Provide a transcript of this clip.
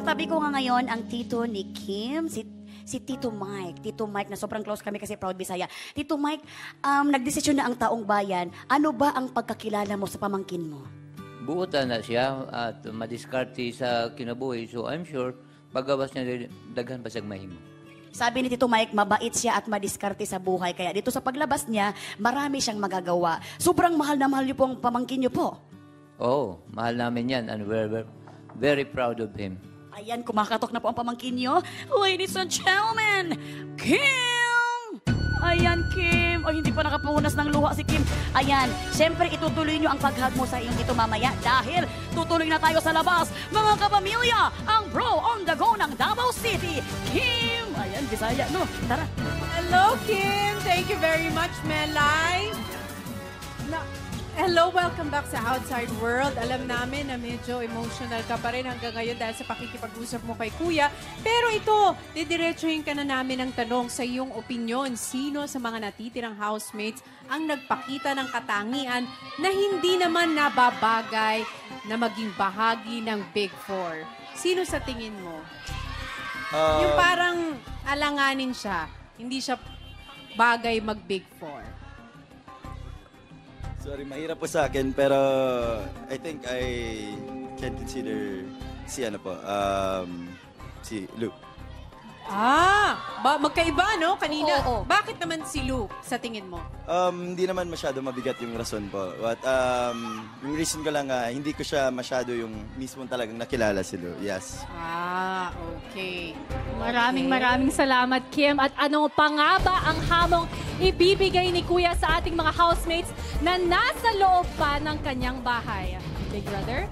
katabi ko nga ngayon ang tito ni Kim, si Tito Mike. Tito Mike, na sobrang close kami kasi proud Bisaya. Tito Mike, nagdesisyon na ang taong bayan. Ano ba ang pagkakilala mo sa pamangkin mo? Buutan na siya at madiskarte sa kinabuhi. So I'm sure, paggawas niya, daghan pa siyang mahimo. Sabi ni Tito Mike, mabait siya at madiskarte sa buhay. Kaya dito sa paglabas niya, marami siyang magagawa. Sobrang mahal na mahal niyo po ang pamangkin niyo po. Oo, mahal namin yan and we're very proud of him. Ayan, kumakatok na po ang pamangkin niyo. Ladies and gentlemen, Kim! Ayan, Kim. O, hindi pa nakapunas ng luha si Kim. Ayan, siyempre itutuloy niyo ang paghag mo sa iyong dito mamaya dahil tutuloy na tayo sa labas. Mga kapamilya, ang Bro on the Go ng Davao City. Kim! Ayan, Bisaya, no? Tara. Hello, Kim. Thank you very much, Melay. Hello, welcome back sa Outside World. Alam namin na medyo emotional ka pa rin hanggang ngayon dahil sa pakikipag-usap mo kay Kuya. Pero ito, didiretsuhin ka na namin ang tanong sa iyong opinyon. Sino sa mga natitirang housemates ang nagpakita ng katangian na hindi naman nababagay na maging bahagi ng Big Four? Sino sa tingin mo? Yung parang alanganin siya, hindi siya bagay mag-Big Four. Sorry, mahirap po sa akin, pero I think I can consider si Luke. Magkaiba, no? Kanina. Oo. Bakit naman si Luke sa tingin mo? Hindi naman masyado mabigat yung rason po. But yung reason ko lang, hindi ko siya masyado yung mismong talagang nakilala si Luke. Yes. Okay. Maraming salamat, Kim. At ano pa nga ba ang hamong ibibigay ni Kuya sa ating mga housemates na nasa loob pa ng kanyang bahay? Big Brother?